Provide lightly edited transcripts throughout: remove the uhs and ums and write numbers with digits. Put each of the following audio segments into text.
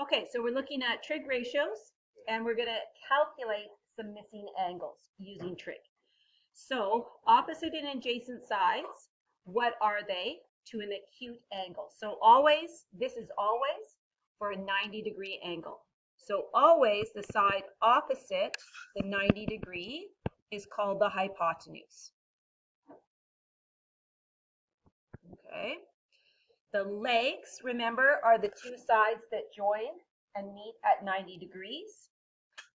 Okay, so we're looking at trig ratios, and we're going to calculate some missing angles using trig. So opposite and adjacent sides, what are they to an acute angle? So always, this is always for a 90-degree angle. So always the side opposite the 90 degree is called the hypotenuse. Okay. The legs, remember, are the two sides that join and meet at 90 degrees.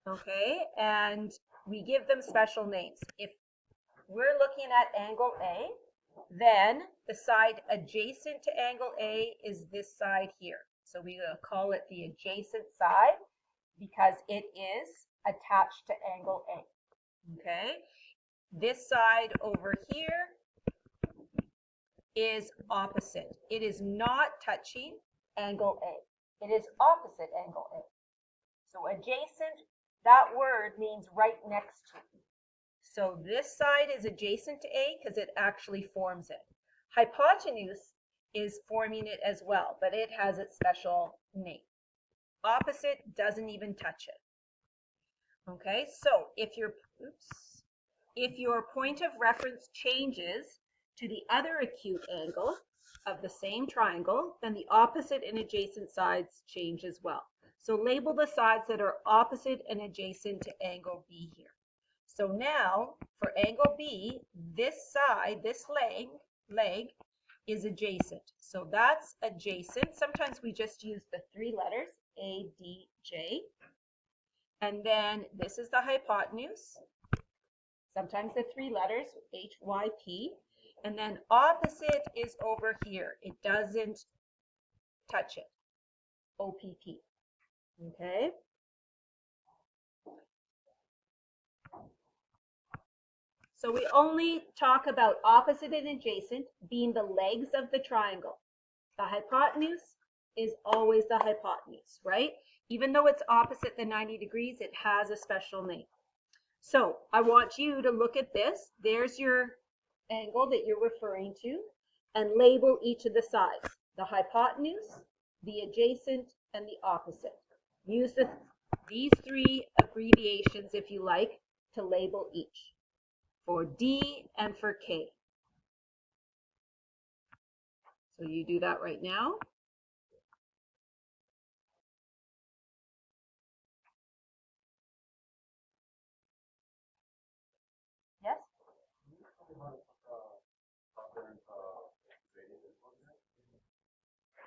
Okay, and we give them special names. If we're looking at angle A, then the side adjacent to angle A is this side here. So we will call it the adjacent side because it is attached to angle A. Okay, this side over here is opposite. It is not touching angle A. It is opposite angle A. So adjacent, that word means right next to. So this side is adjacent to A because it actually forms it. Hypotenuse is forming it as well, but it has its special name. Opposite doesn't even touch it. Okay, so if your point of reference changes to the other acute angle of the same triangle, then the opposite and adjacent sides change as well. So label the sides that are opposite and adjacent to angle B here. So now for angle B, this side, this leg is adjacent. So that's adjacent. Sometimes we just use the three letters A, D, J. And then this is the hypotenuse. Sometimes the three letters H, Y, P. And then opposite is over here. It doesn't touch it. OPP. Okay. So we only talk about opposite and adjacent being the legs of the triangle. The hypotenuse is always the hypotenuse, right? Even though it's opposite the 90 degrees, it has a special name. So I want you to look at this. There's your angle that you're referring to, and label each of the sides. The hypotenuse, the adjacent, and the opposite. Use these three abbreviations, if you like, to label each. For D and for K. So you do that right now. Yes?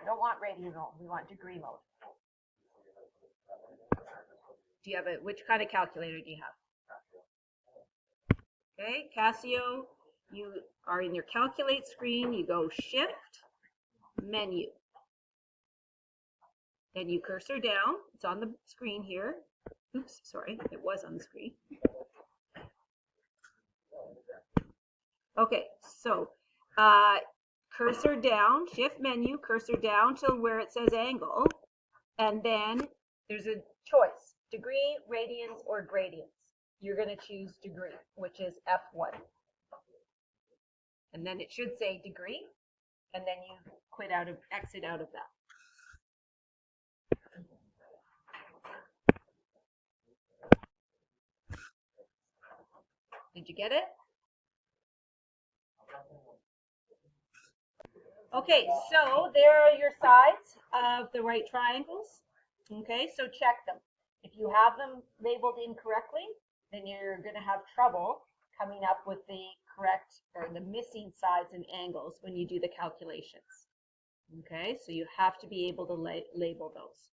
We don't want radian mode, we want degree mode. Do you have which kind of calculator do you have? Okay, Casio, you are in your calculate screen, you go shift, menu. Then you cursor down, it's on the screen here. Oops, sorry, it was on the screen. Okay, so cursor down, shift menu, cursor down to where it says angle, and then there's a choice, degree, radians, or gradients. You're going to choose degree, which is F1. And then it should say degree, and then you exit out of that. Did you get it? Okay, so there are your sides of the right triangles. Okay, so check them. If you have them labeled incorrectly, then you're going to have trouble coming up with the correct or the missing sides and angles when you do the calculations. Okay, so you have to be able to label those.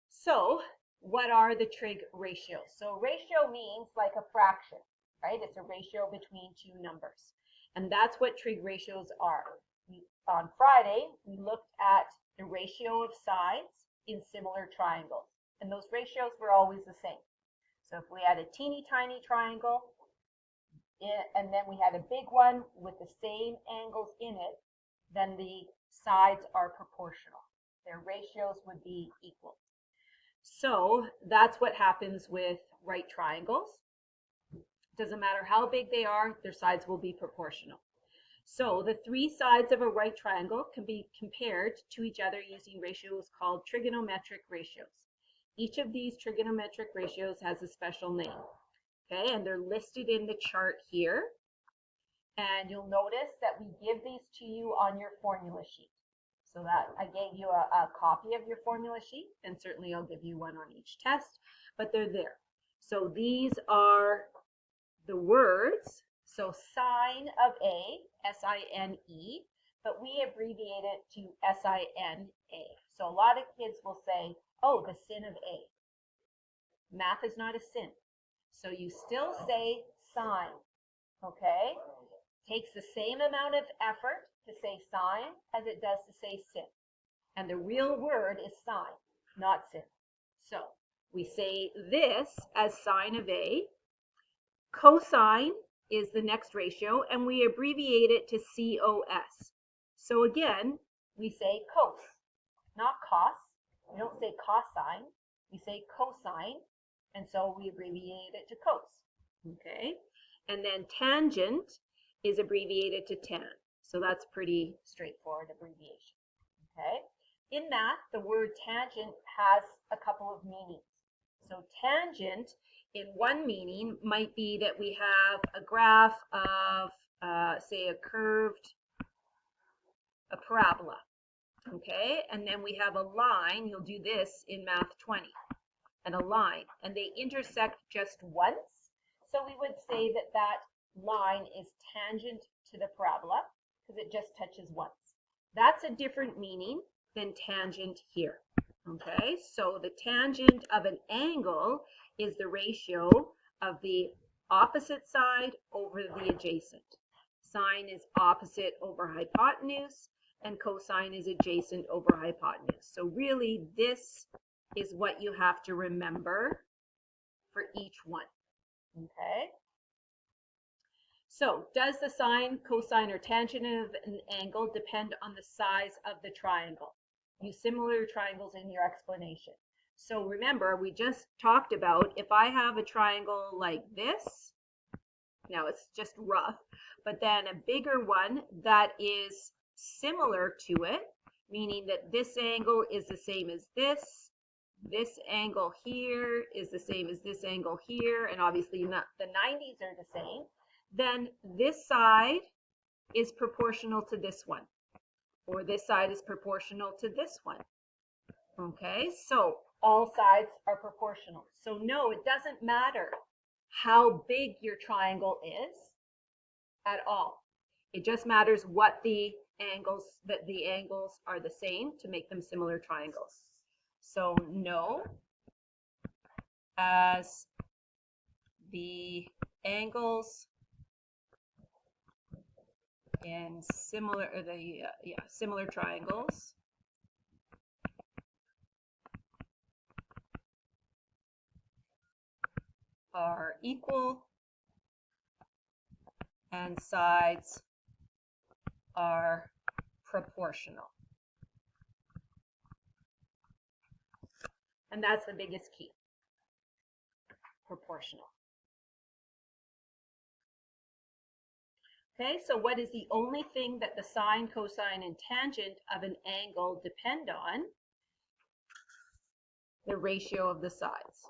So what are the trig ratios? So ratio means like a fraction, right? It's a ratio between two numbers. And that's what trig ratios are. On Friday, we looked at the ratio of sides in similar triangles. And those ratios were always the same. So if we had a teeny tiny triangle, and then we had a big one with the same angles in it, then the sides are proportional. Their ratios would be equal. So that's what happens with right triangles. Doesn't matter how big they are, their sides will be proportional. So the three sides of a right triangle can be compared to each other using ratios called trigonometric ratios. Each of these trigonometric ratios has a special name, okay, and they're listed in the chart here. And you'll notice that we give these to you on your formula sheet. So that I gave you a copy of your formula sheet, and certainly I'll give you one on each test, but they're there. So these are the words. So sine of A, S-I-N-E, but we abbreviate it to S-I-N-A. So a lot of kids will say, oh, the sin of A. Math is not a sin. So you still say sine, okay? Takes the same amount of effort to say sine as it does to say sin. And the real word is sine, not sin. So we say this as sine of A. Cosine is the next ratio, and we abbreviate it to COS. So again, we say cos, not cos. We don't say cosine, we say cosine, and so we abbreviate it to cos. Okay, and then tangent is abbreviated to tan. So that's pretty straightforward abbreviation. Okay, in math, the word tangent has a couple of meanings. So tangent in one meaning might be that we have a graph of, say, a parabola, okay? And then we have a line, you'll do this in Math 20, and a line, and they intersect just once. So we would say that that line is tangent to the parabola because it just touches once. That's a different meaning than tangent here. Okay, so the tangent of an angle is the ratio of the opposite side over the adjacent. Sine is opposite over hypotenuse, and cosine is adjacent over hypotenuse. So really, this is what you have to remember for each one. Okay. So does the sine, cosine, or tangent of an angle depend on the size of the triangle? Use similar triangles in your explanation. So remember, we just talked about if I have a triangle like this, now it's just rough, but then a bigger one that is similar to it, meaning that this angle is the same as this angle here is the same as this angle here, and obviously not the 90s are the same, then this side is proportional to this one, or this side is proportional to this one. Okay, so all sides are proportional. So no, it doesn't matter how big your triangle is at all. It just matters what the angles are the same to make them similar triangles. So no, as the angles in similar triangles are equal and sides are proportional. And that's the biggest key, proportional. Okay, so what is the only thing that the sine, cosine, and tangent of an angle depend on? The ratio of the sides.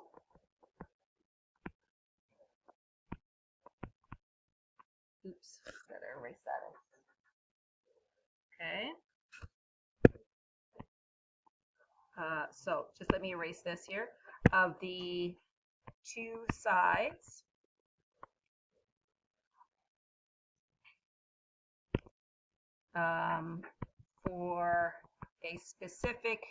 Oops, better erase that. Okay. So just let me erase this here. Of the two sides, for a specific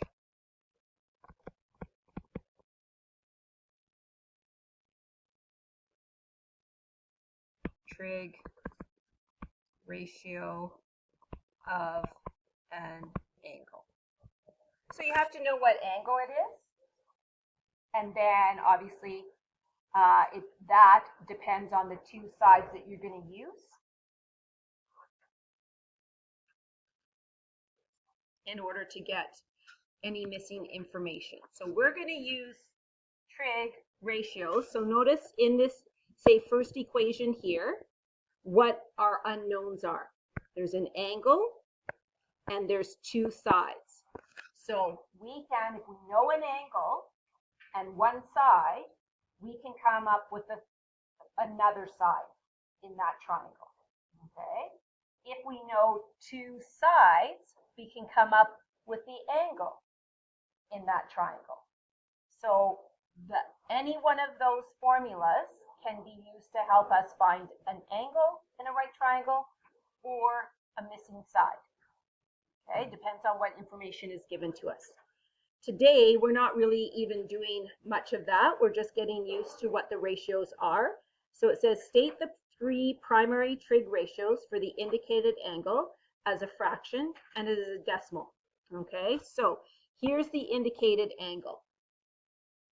trig ratio of an angle. So you have to know what angle it is, and then obviously that depends on the two sides that you're going to use in order to get any missing information. So we're going to use trig ratios. So notice in this, say, first equation here, what our unknowns are. There's an angle and there's two sides. So we can, if we know an angle and one side, we can come up with another side in that triangle, okay? If we know two sides, we can come up with the angle in that triangle. So any one of those formulas can be used to help us find an angle in a right triangle or a missing side. Okay, depends on what information is given to us. Today, we're not really even doing much of that. We're just getting used to what the ratios are. So it says state the three primary trig ratios for the indicated angle as a fraction and as a decimal. Okay, so here's the indicated angle.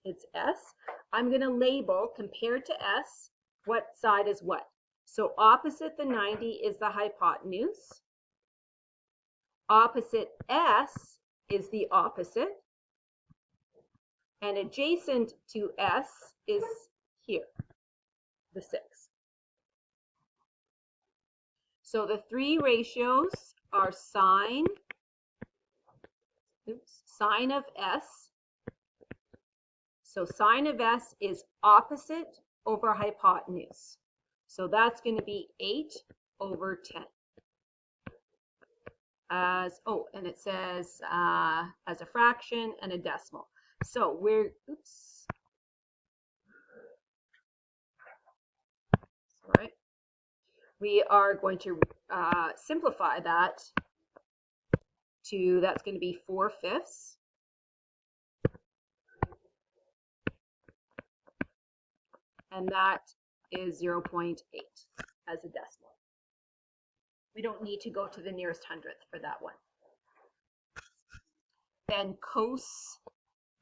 It's S. I'm going to label, compared to S, what side is what. So opposite the 90 is the hypotenuse. Opposite S is the opposite. And adjacent to S is here, the 6. So the three ratios are sine of S. So sine of S is opposite over hypotenuse. So that's going to be 8 over 10. And it says as a fraction and a decimal. So we're, sorry. We are going to simplify that to, that's going to be 4/5. And that is 0.8 as a decimal. We don't need to go to the nearest hundredth for that one. Then cos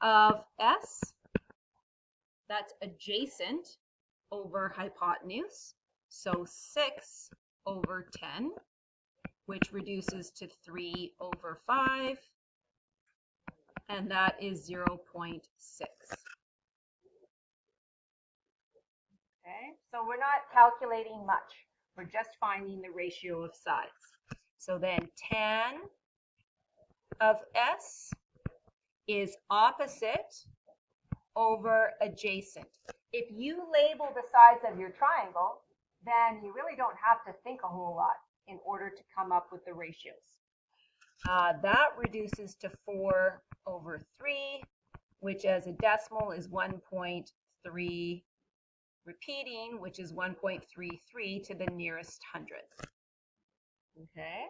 of S, that's adjacent over hypotenuse. So 6 over 10, which reduces to 3 over 5, and that is 0.6. Okay, so we're not calculating much. We're just finding the ratio of sides. So then tan of S is opposite over adjacent. If you label the sides of your triangle, then you really don't have to think a whole lot in order to come up with the ratios. That reduces to 4 over 3, which as a decimal is 1.3, repeating, which is 1.33 to the nearest hundredth. Okay.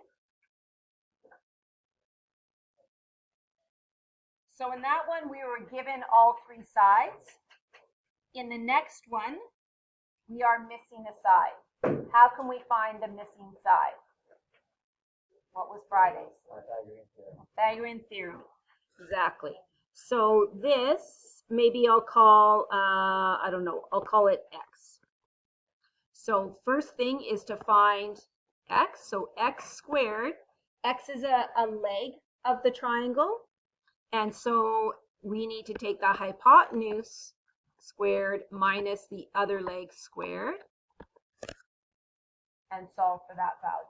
So in that one, we were given all three sides. In the next one, we are missing a side. How can we find the missing side? What was Friday's? Pythagorean theorem. Exactly. So this, maybe I'll call, I don't know, I'll call it X. So first thing is to find X. So X squared. X is a leg of the triangle. And so we need to take the hypotenuse squared minus the other leg squared and solve for that value.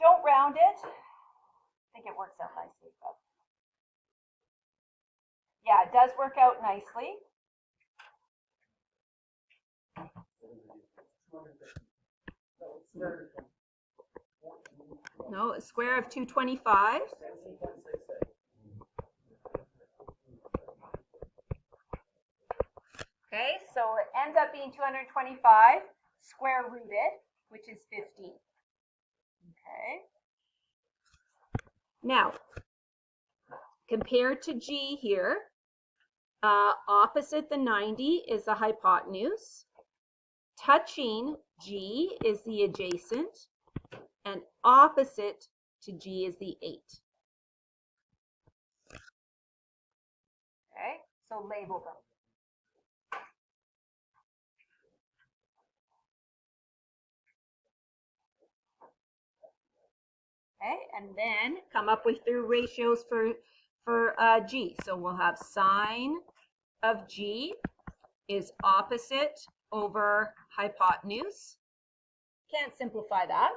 Don't round it. I think it works out nicely. But yeah, it does work out nicely. No, a square of 225. Okay, so it ends up being 225 square rooted, which is 15. Okay. Now, compared to G here, opposite the 90 is the hypotenuse. Touching G is the adjacent, and opposite to G is the 8. Okay, so label them. Okay, and then come up with the ratios for G. So we'll have sine of G is opposite over hypotenuse. Can't simplify that.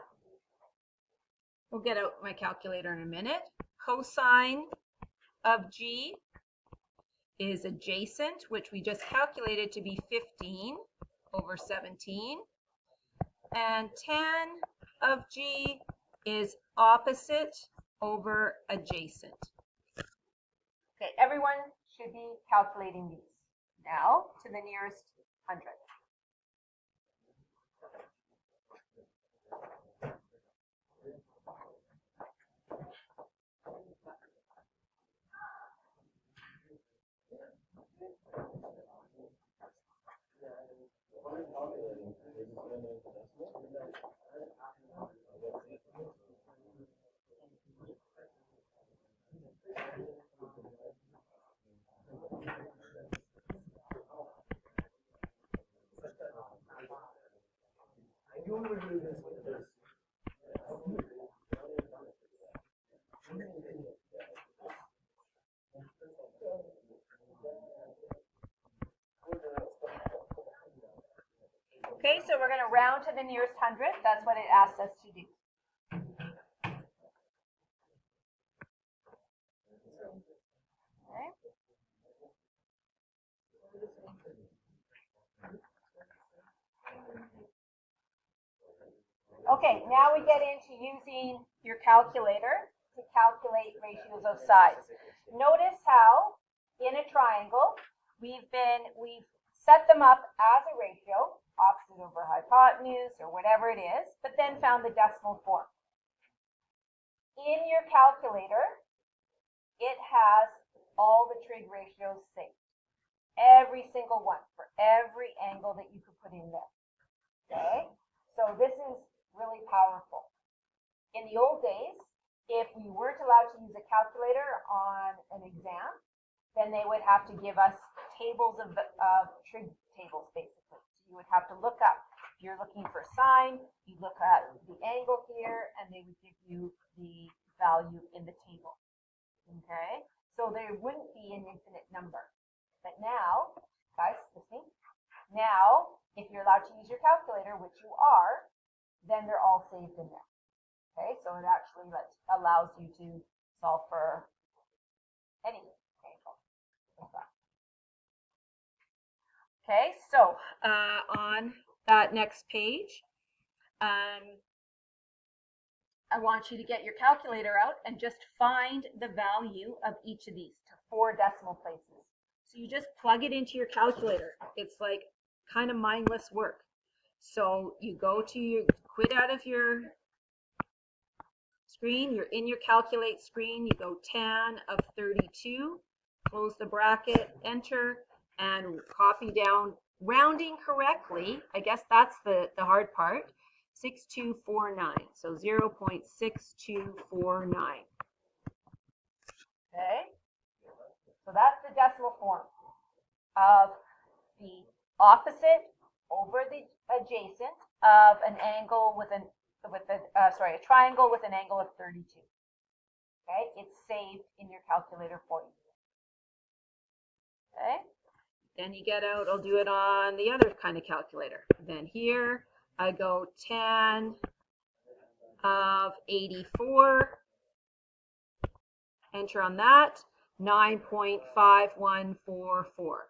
We'll get out my calculator in a minute. Cosine of G is adjacent, which we just calculated to be 15 over 17. And tan of G is opposite over adjacent. Okay, everyone should be calculating these now to the nearest hundredth. Okay, so we're going to round to the nearest hundredth. That's what it asked us to do. Okay. Okay, now we get into using your calculator to calculate ratios of sides. Notice how in a triangle we've set them up as a ratio, opposite over hypotenuse or whatever it is, but then found the decimal form. In your calculator, it has all the trig ratios saved. Every single one for every angle that you could put in there. Okay? So this is really powerful. In the old days, if we weren't allowed to use a calculator on an exam, then they would have to give us tables of trig tables, basically. So you would have to look up. If you're looking for sine, you look at the angle here, and they would give you the value in the table. Okay? So there wouldn't be an infinite number. But now, guys, listening, now, if you're allowed to use your calculator, which you are, then they're all saved in there. Okay, so it actually allows you to solve for any angle. Okay, so on that next page, I want you to get your calculator out and just find the value of each of these to 4 decimal places. So you just plug it into your calculator. It's like kind of mindless work. So you go to your, quit out of your screen, you're in your calculate screen, you go tan of 32, close the bracket, enter, and copy down, rounding correctly, I guess that's the hard part, 6249, so 0.6249. Okay, so that's the decimal form of the opposite over the adjacent of an angle with a triangle with an angle of 32. Okay, it's saved in your calculator for you. Okay, then you get out, I'll do it on the other kind of calculator. Then here I go tan of 84, enter on that, 9.5144.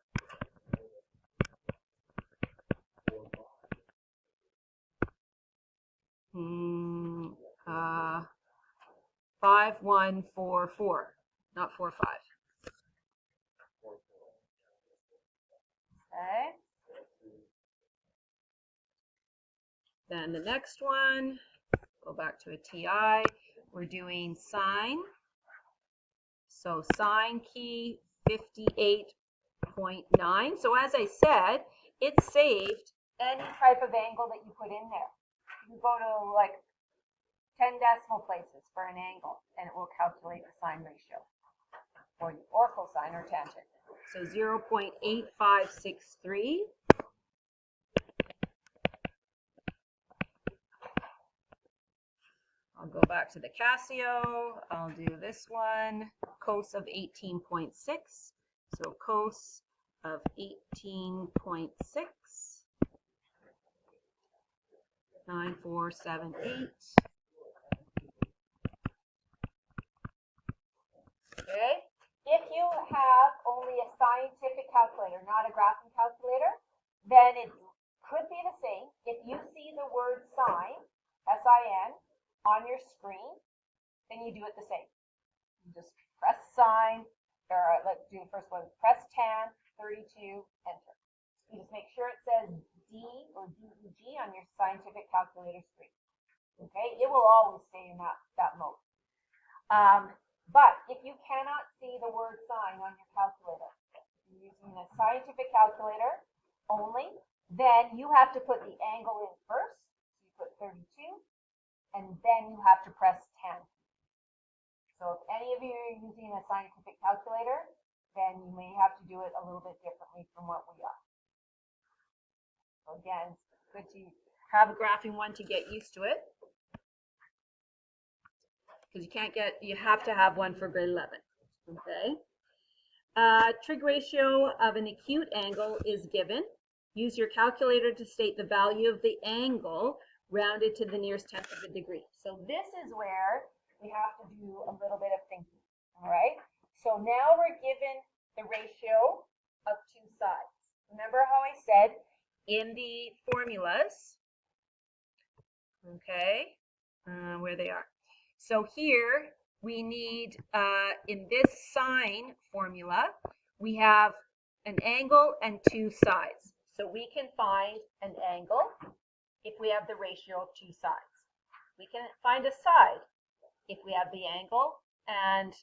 5144, not 45. Okay. Then the next one, go back to a TI. We're doing sine. So sine key 58.9. So as I said, it saved any type of angle that you put in there. You go to like 10 decimal places for an angle, and it will calculate the sine ratio for you, or cosine or tangent. So 0.8563. I'll go back to the Casio. I'll do this one, cos of 18.6. So cos of 18.6, 9478. Okay, if you have only a scientific calculator, not a graphing calculator, then it could be the same. If you see the word sign, S-I-N, on your screen, then you do it the same. You just press sign, or let's do the first one, press tan, 32, enter. You just make sure it says D or DEG on your scientific calculator screen. Okay, it will always stay in that mode. But if you cannot see the word sign on your calculator, if you're using a scientific calculator only, then you have to put the angle in first. So you put 32, and then you have to press 10. So if any of you are using a scientific calculator, then you may have to do it a little bit differently from what we are. So again, it's good to have a graphing one to get used to it. Because you have to have one for grade 11. Okay. Trig ratio of an acute angle is given. Use your calculator to state the value of the angle rounded to the nearest tenth of a degree. So this is where we have to do a little bit of thinking. All right. So now we're given the ratio of two sides. Remember how I said in the formulas, okay, where they are. So here we need, in this sine formula, we have an angle and two sides. So we can find an angle if we have the ratio of two sides. We can find a side if we have the angle and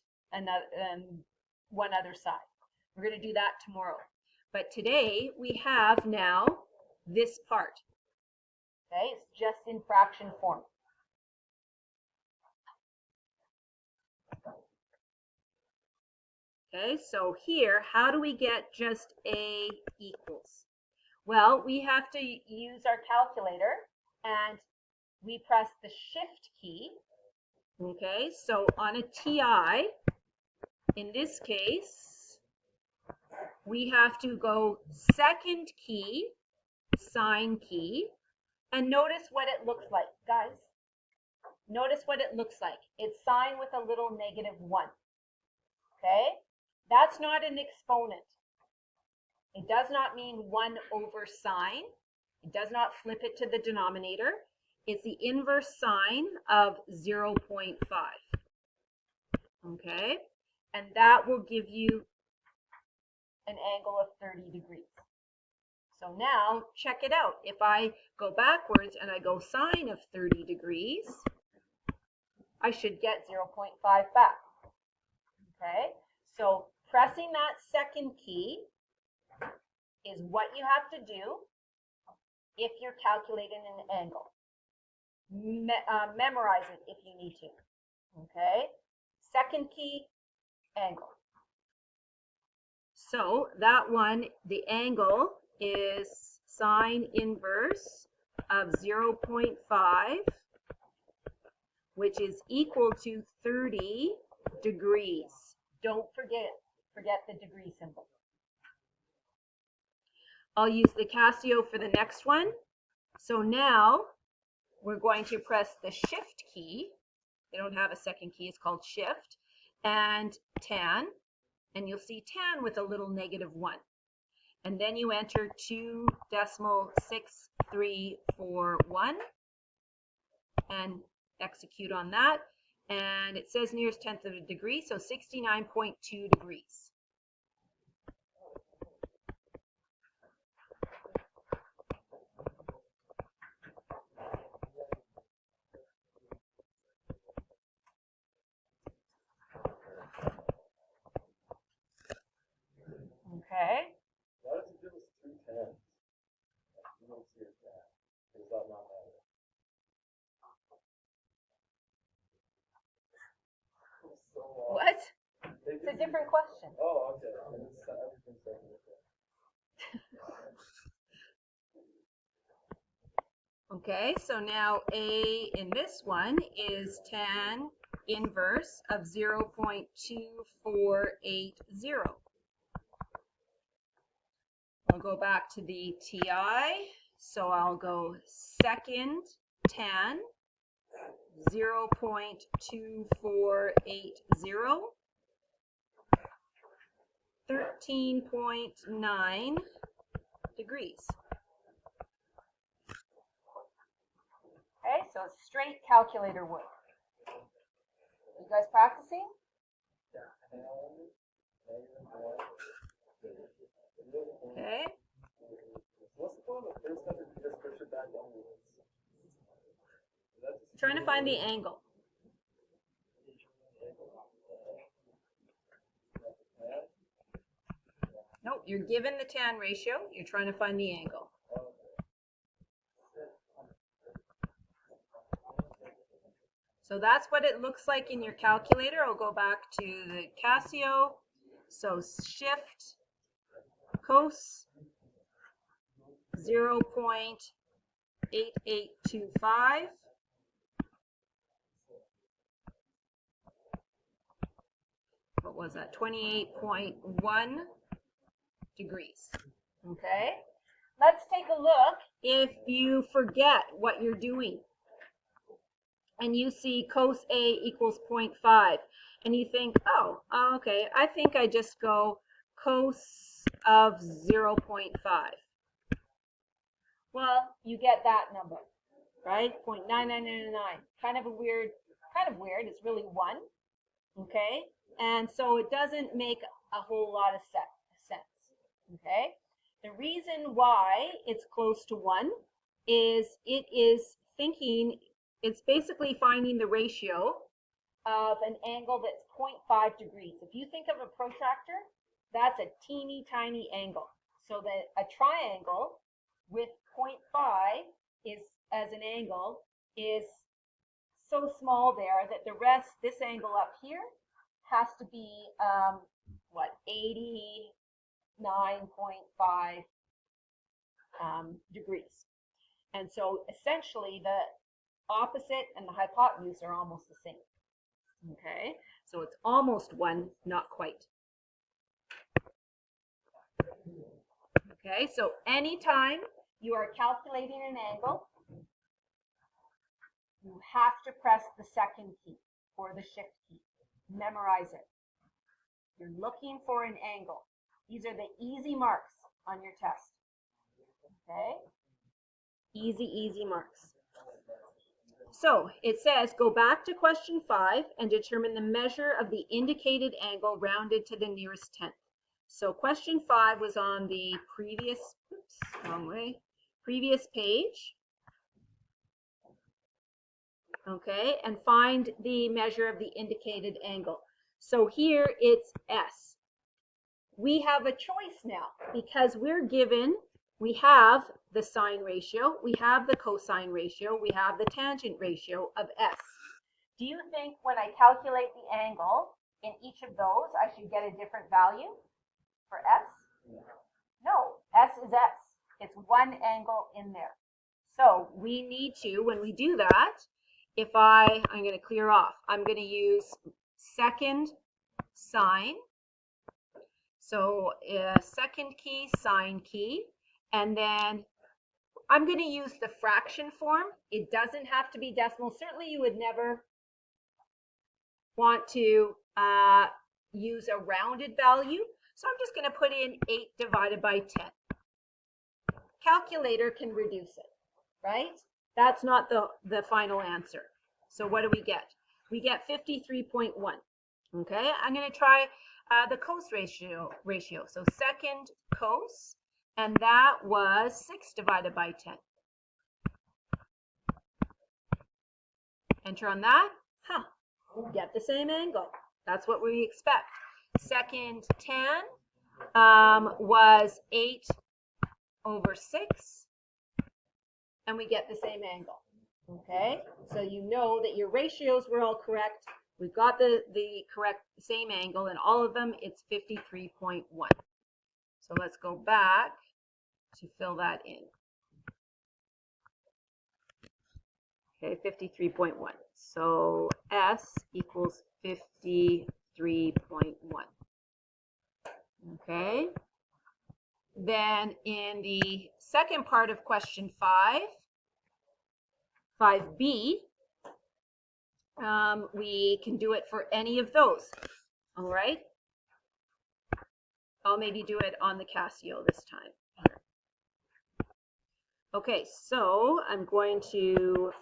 one other side. We're going to do that tomorrow. But today we have now this part. Okay, it's just in fraction form. Okay, so here, how do we get just A equals? Well, we have to use our calculator and we press the shift key. Okay, so on a TI, in this case, we have to go second key, sine key, and notice what it looks like, guys. Notice what it looks like. It's sine with a little -1. Okay? That's not an exponent. It does not mean 1 over sine. It does not flip it to the denominator. It's the inverse sine of 0.5. Okay? And that will give you an angle of 30 degrees. So now, check it out. If I go backwards and I go sine of 30 degrees, I should get 0.5 back. Okay? So pressing that second key is what you have to do if you're calculating an angle. Memorize it if you need to. Okay? Second key, angle. So that one, the angle is sine inverse of 0.5, which is equal to 30 degrees. Don't forget the degree symbol. I'll use the Casio for the next one. So now we're going to press the shift key. They don't have a second key, it's called shift, and tan, and you'll see tan with a little -1. And then you enter 2.6341 and execute on that. And it says nearest tenth of a degree, so 69.2 degrees. Okay. Why does it give us 2 tens? You don't see it there. Does that not matter? So What? It's a different question. Oh, okay. Everything's second. Okay, so now A in this one is tan inverse of 0.2480. I'll go back to the TI. So I'll go second tan 0.2480, 13.9 degrees. Okay, so straight calculator work. You guys practicing? Okay. What's the point of the first step if you just push it back downwards? Trying to find the angle. Nope, you're given the tan ratio. You're trying to find the angle. So that's what it looks like in your calculator. I'll go back to the Casio. So shift cos 0.8825. What was that? 28.1 degrees. Okay. Let's take a look if you forget what you're doing and you see cos A equals 0.5 and you think, oh, okay, I think I just go cos of 0.5. Well, you get that number, right? 0.9999. Kind of weird. It's really 1, okay? And so it doesn't make a whole lot of sense, okay? The reason why it's close to 1 is it is thinking, it's basically finding the ratio of an angle that's 0.5 degrees. If you think of a protractor, that's a teeny tiny angle. So that a triangle with 0.5 is, as an angle, is so small there that the rest, this angle up here, has to be, 89.5 degrees. And so essentially the opposite and the hypotenuse are almost the same. Okay, so it's almost 1, not quite. Okay, so anytime you are calculating an angle, you have to press the second key or the shift key. Memorize it. You're looking for an angle. These are the easy marks on your test. Okay? Easy marks. So it says, go back to question 5 and determine the measure of the indicated angle rounded to the nearest tenth. So question 5 was on the previous, previous page. Okay, and find the measure of the indicated angle. So here it's S. We have a choice now because we're given, we have the sine ratio, we have the cosine ratio, we have the tangent ratio of S. Do you think when I calculate the angle in each of those, I should get a different value for S? No, S is S. It's one angle in there. So we need to, when we do that, if I'm going to clear off, I'm going to use second sine. So second key, sine key, and then I'm going to use the fraction form. It doesn't have to be decimal. Certainly you would never want to use a rounded value. So I'm just going to put in 8 divided by 10. Calculator can reduce it, right? That's not the final answer. So what do we get? We get 53.1. Okay, I'm going to try the cos ratio. So second cos, and that was 6 divided by 10. Enter on that. Get the same angle. That's what we expect. Second tan was 8 over 6, and we get the same angle. Okay, so you know that your ratios were all correct. We've got the correct same angle in all of them. It's 53.1. So let's go back to fill that in. Okay, 53.1. So S equals 53.1. Okay. Then in the second part of question 5b, we can do it for any of those. All right. I'll maybe do it on the Casio this time. Okay, so I'm going to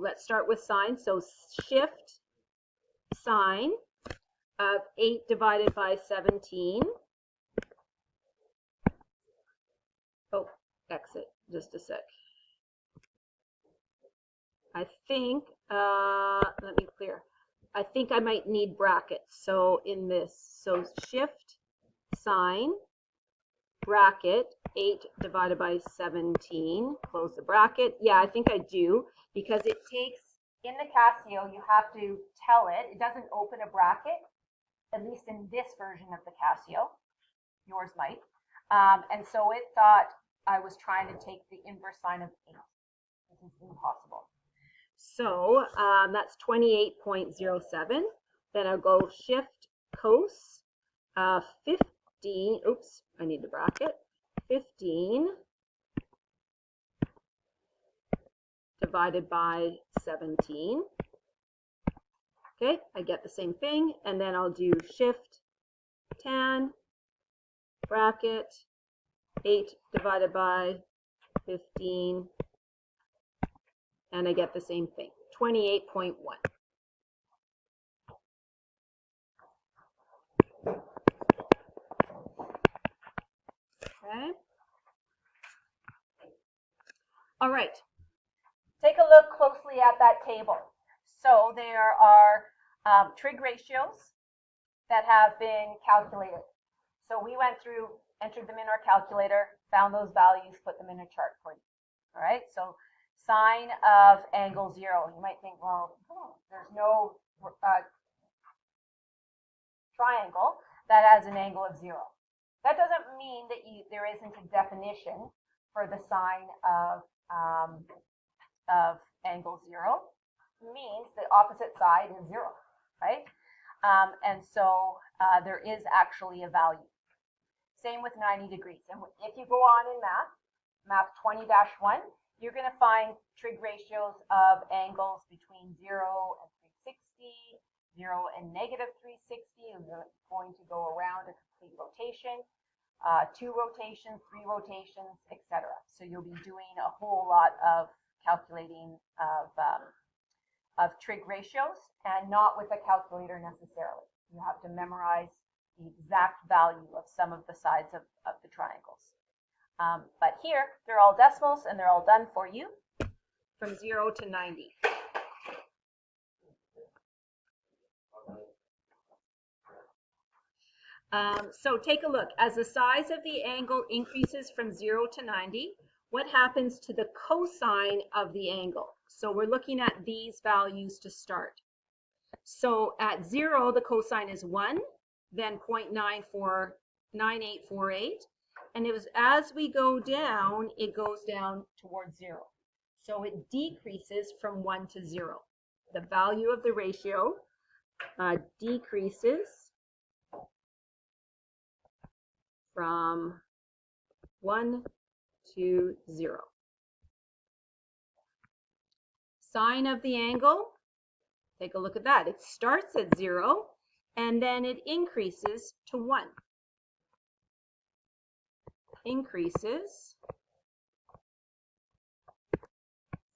let's start with sine. So shift sine of 8 divided by 17. Oh, exit, just a sec. I think, let me clear. I think I might need brackets. So in this, so shift sine bracket 8 divided by 17, close the bracket. Yeah, I think I do, because it takes, in the Casio, you have to tell it doesn't open a bracket, at least in this version of the Casio. Yours might. And so it thought I was trying to take the inverse sine of 8. This is impossible. So that's 28.07. Then I'll go shift cos 15. Oops, I need the bracket. 15 divided by 17. Okay, I get the same thing. And then I'll do shift tan bracket 8 divided by 15. And I get the same thing, 28.1. Okay. All right. Take a look closely at that table. So there are trig ratios that have been calculated. So we went through, entered them in our calculator, found those values, put them in a chart for you. All right. So sine of angle 0. You might think, well, there's no triangle that has an angle of 0. That doesn't mean that there isn't a definition for the sine of angle 0. It means the opposite side is 0, right? And so there is actually a value. Same with 90 degrees. And if you go on in math 20-1, you're going to find trig ratios of angles between 0 and 360, 0 and negative 360. You're going to go around a complete rotation, 2 rotations, 3 rotations, etc. So you'll be doing a whole lot of calculating of trig ratios, and not with a calculator necessarily. You have to memorize the exact value of some of the sides of the triangles. But here, they're all decimals, and they're all done for you from 0 to 90. So take a look. As the size of the angle increases from 0 to 90, what happens to the cosine of the angle? So we're looking at these values to start. So at 0, the cosine is 1, then 0.9848. And it was as we go down, it goes down towards 0. So it decreases from 1 to 0. The value of the ratio decreases from 1 to 0. Sine of the angle, take a look at that. It starts at 0, and then it increases to 1. Increases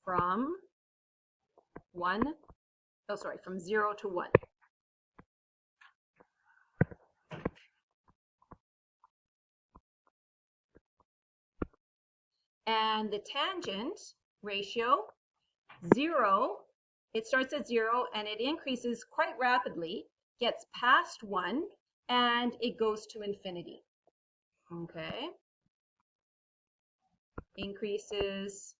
from 0 to 1. And the tangent ratio, 0, it starts at 0 and it increases quite rapidly, gets past 1, and it goes to infinity. Okay. Increases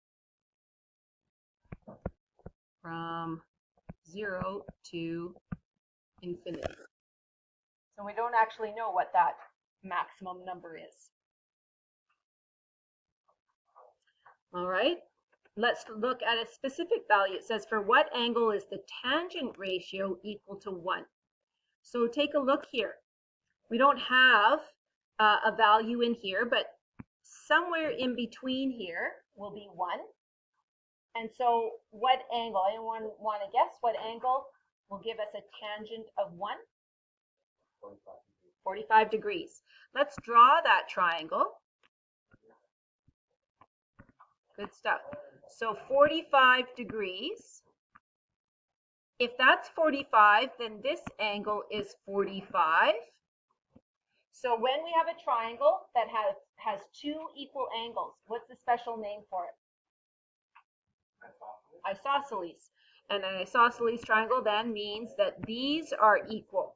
from 0 to infinity. So we don't actually know what that maximum number is. All right, let's look at a specific value. It says, for what angle is the tangent ratio equal to 1? So take a look here. We don't have a value in here, but somewhere in between here will be 1. And so what angle? Anyone want to guess what angle will give us a tangent of 1? 45 degrees. Let's draw that triangle. Good stuff. So 45 degrees. If that's 45, then this angle is 45. So when we have a triangle that has two equal angles, what's the special name for it? Isosceles. And an isosceles triangle then means that these are equal.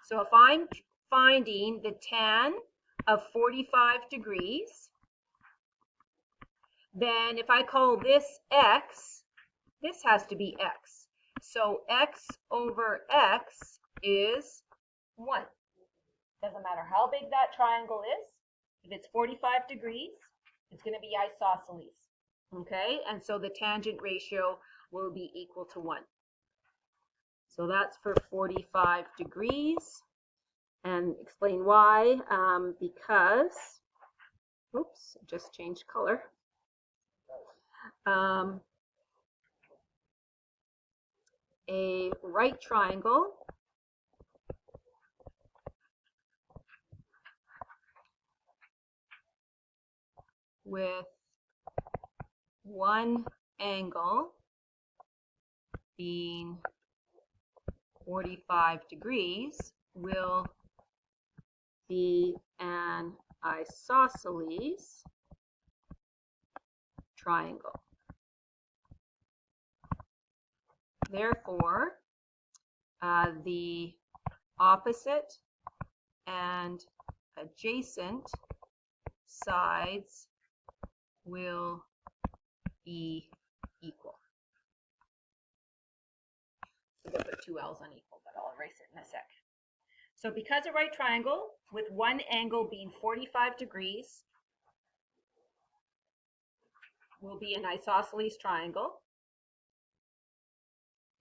So if I'm finding the tan of 45 degrees, then if I call this x, this has to be x. So x over x is 1. Doesn't matter how big that triangle is. If it's 45 degrees, it's going to be isosceles. Okay, and so the tangent ratio will be equal to 1. So that's for 45 degrees. And explain why, because, oops, just changed color. A right triangle with one angle being 45 degrees will be an isosceles triangle. Therefore, the opposite and adjacent sides will be equal. I'm going to put 2 L's on equal, but I'll erase it in a sec. So because a right triangle with one angle being 45 degrees will be an isosceles triangle,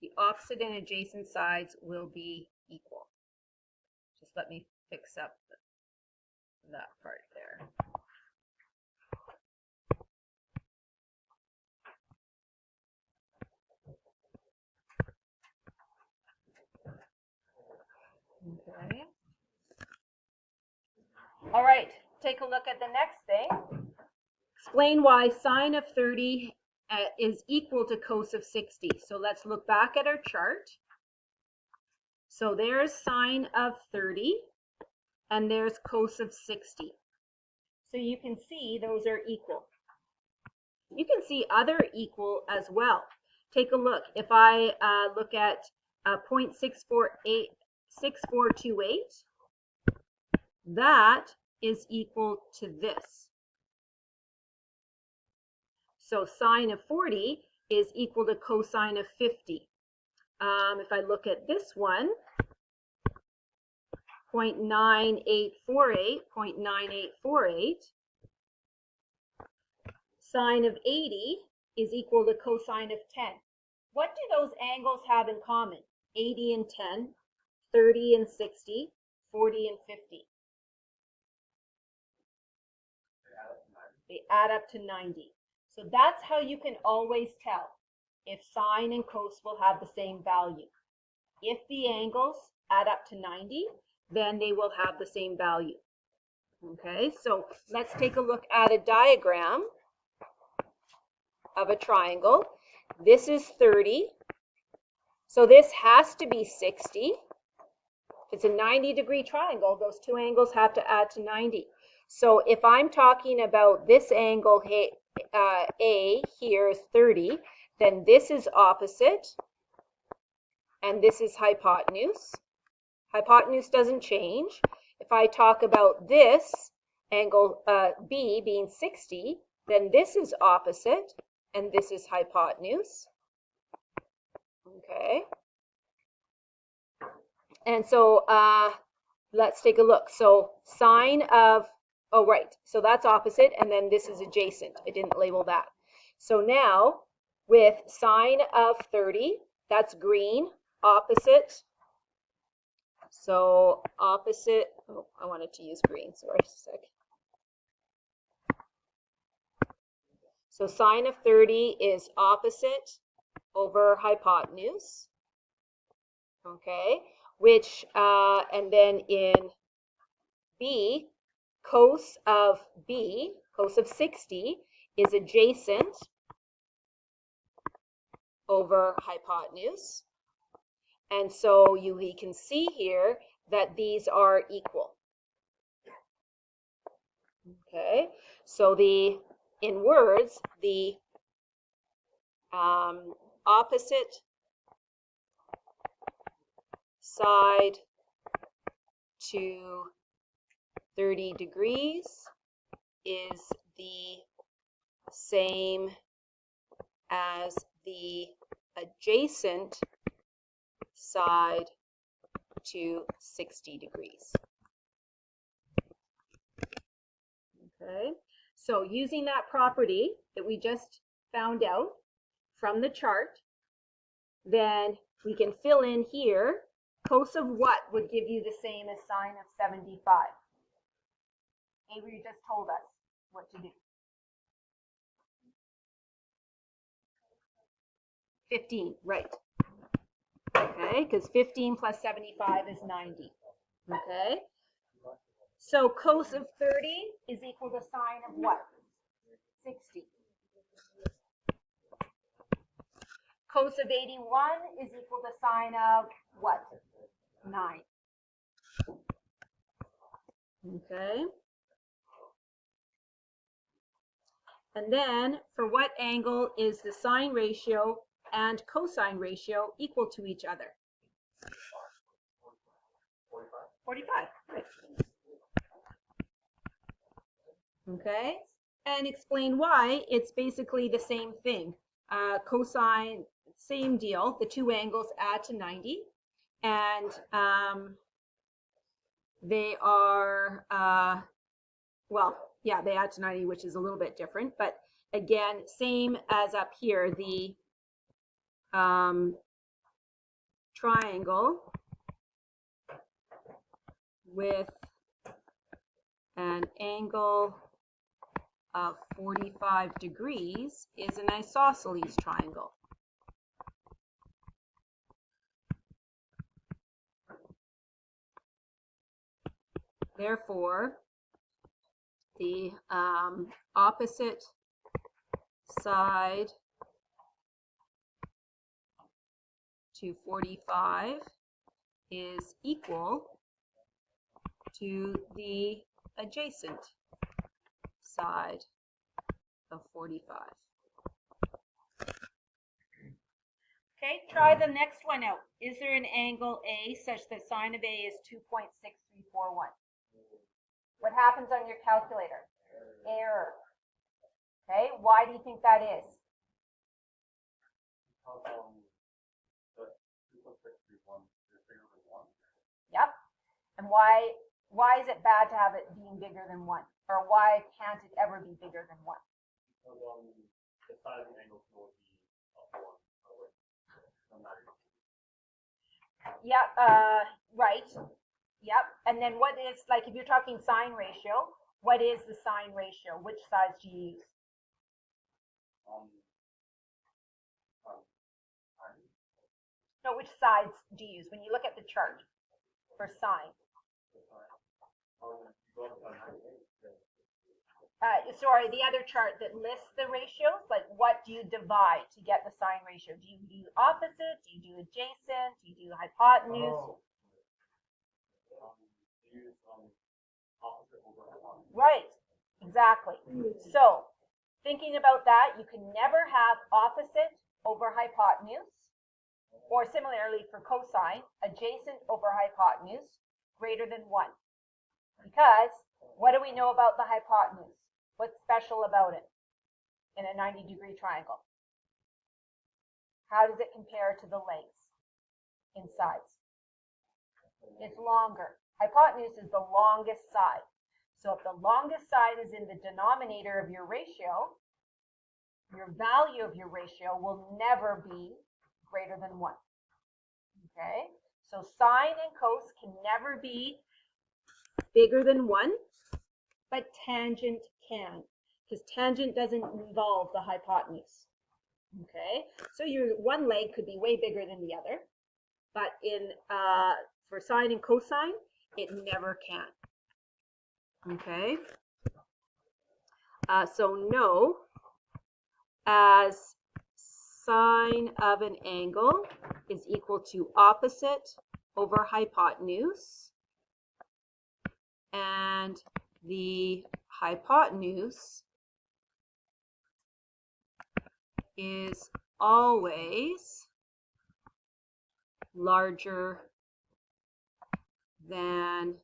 the opposite and adjacent sides will be equal. Just let me fix up that part there. Okay. All right, take a look at the next thing. Explain why sine of 30 is equal to cos of 60. So let's look back at our chart. So there's sine of 30 and there's cos of 60. So you can see those are equal. You can see other equal as well. Take a look. If I look at 0.6428, that is equal to this. So sine of 40 is equal to cosine of 50. If I look at this one, 0.9848, sine of 80 is equal to cosine of 10. What do those angles have in common? 80 and 10, 30 and 60, 40 and 50. They add up to 90. So that's how you can always tell if sine and cos will have the same value. If the angles add up to 90, then they will have the same value. Okay, so let's take a look at a diagram of a triangle. This is 30. So this has to be 60. If it's a 90-degree triangle, those two angles have to add to 90. So if I'm talking about this angle A here is 30, then this is opposite, and this is hypotenuse. Hypotenuse doesn't change. If I talk about this angle B being 60, then this is opposite, and this is hypotenuse. Okay. And so let's take a look. So sine of, oh, right. So that's opposite, and then this is adjacent. I didn't label that. So now with sine of 30, that's green, opposite, So opposite, oh, I wanted to use green, sorry, a sec. So sine of 30 is opposite over hypotenuse, okay, which, and then in B, cos of 60 is adjacent over hypotenuse. And so we can see here that these are equal. Okay, so in words, the opposite side to 30 degrees is the same as the adjacent side to 60 degrees. Okay, so using that property that we just found out from the chart, then we can fill in here cos of what would give you the same as sine of 75. Avery just told us what to do. 15, right. Okay, because 15 plus 75 is 90. Okay, so cos of 30 is equal to sine of what? 60. Cos of 81 is equal to sine of what? 9. Okay. And then for what angle is the sine ratio and cosine ratio equal to each other? 45. Right. Okay. And explain why it's basically the same thing. Cosine, same deal. The two angles add to 90. And they are, well, yeah, they add to 90, which is a little bit different. But again, same as up here, the triangle with an angle of 45 degrees is an isosceles triangle. Therefore, the opposite side to 45 is equal to the adjacent side of 45. Okay, try the next one out. Is there an angle A such that sine of A is 2.6341? What happens on your calculator? Error. Okay, why do you think that is? Yep. And why is it bad to have it being bigger than 1? Or why can't it ever be bigger than 1? Because the side of the angle will be up 1. Yep, right. Yep. And then what is, like, if you're talking sine ratio, what is the sine ratio? Which sides do you use? No, which sides do you use when you look at the chart for sine? Sorry, the other chart that lists the ratios, like what do you divide to get the sine ratio? Do you do opposite? Do you do adjacent? Do you do hypotenuse? Right, exactly. So thinking about that, you can never have opposite over hypotenuse, or similarly for cosine, adjacent over hypotenuse greater than 1. Because what do we know about the hypotenuse? What's special about it in a 90-degree triangle? How does it compare to the lengths in sides? It's longer. Hypotenuse is the longest side. So if the longest side is in the denominator of your ratio, your value of your ratio will never be greater than 1. Okay? So sine and cos can never be bigger than 1, but tangent can, because tangent doesn't involve the hypotenuse. Okay, so your one leg could be way bigger than the other, but for sine and cosine, it never can. Okay, so no, as sine of an angle is equal to opposite over hypotenuse, and the hypotenuse is always larger than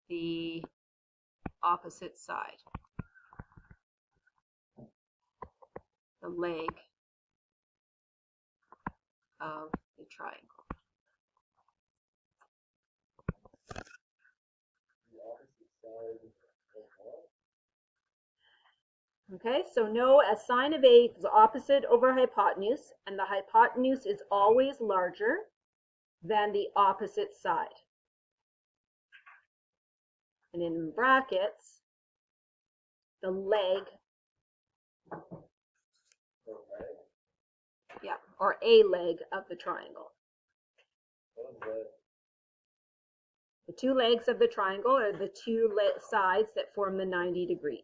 the opposite side, the leg of the triangle. Okay, so no, as sine of A is opposite over hypotenuse, and the hypotenuse is always larger than the opposite side. And in brackets, the leg, yeah, or a leg of the triangle. The two legs of the triangle are the two sides that form the 90 degrees.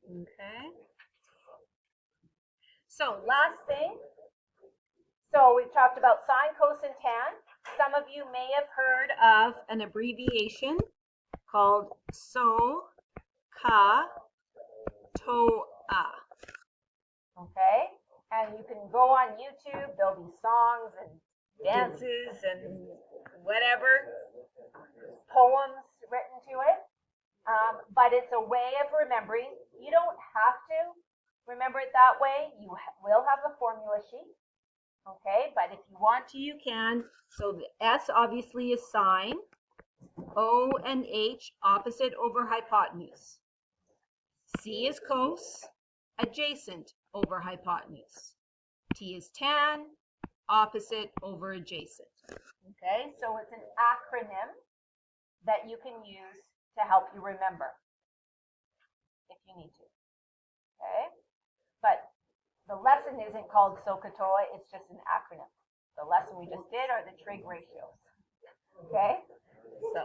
Okay. So last thing. So we've talked about sine, cos, and tan. Some of you may have heard of an abbreviation called SO, CA, TOA. Okay? And you can go on YouTube. There'll be songs and dances and whatever, poems written to it. But it's a way of remembering. You don't have to remember it that way. You will have a formula sheet. Okay, but if you want to, you can. So the S obviously is sine. O and H opposite over hypotenuse. C is cos, adjacent over hypotenuse. T is tan, opposite over adjacent. Okay, so it's an acronym that you can use to help you remember if you need to. Okay, but the lesson isn't called SOHCAHTOA, it's just an acronym. The lesson we just did are the trig ratios. Okay, so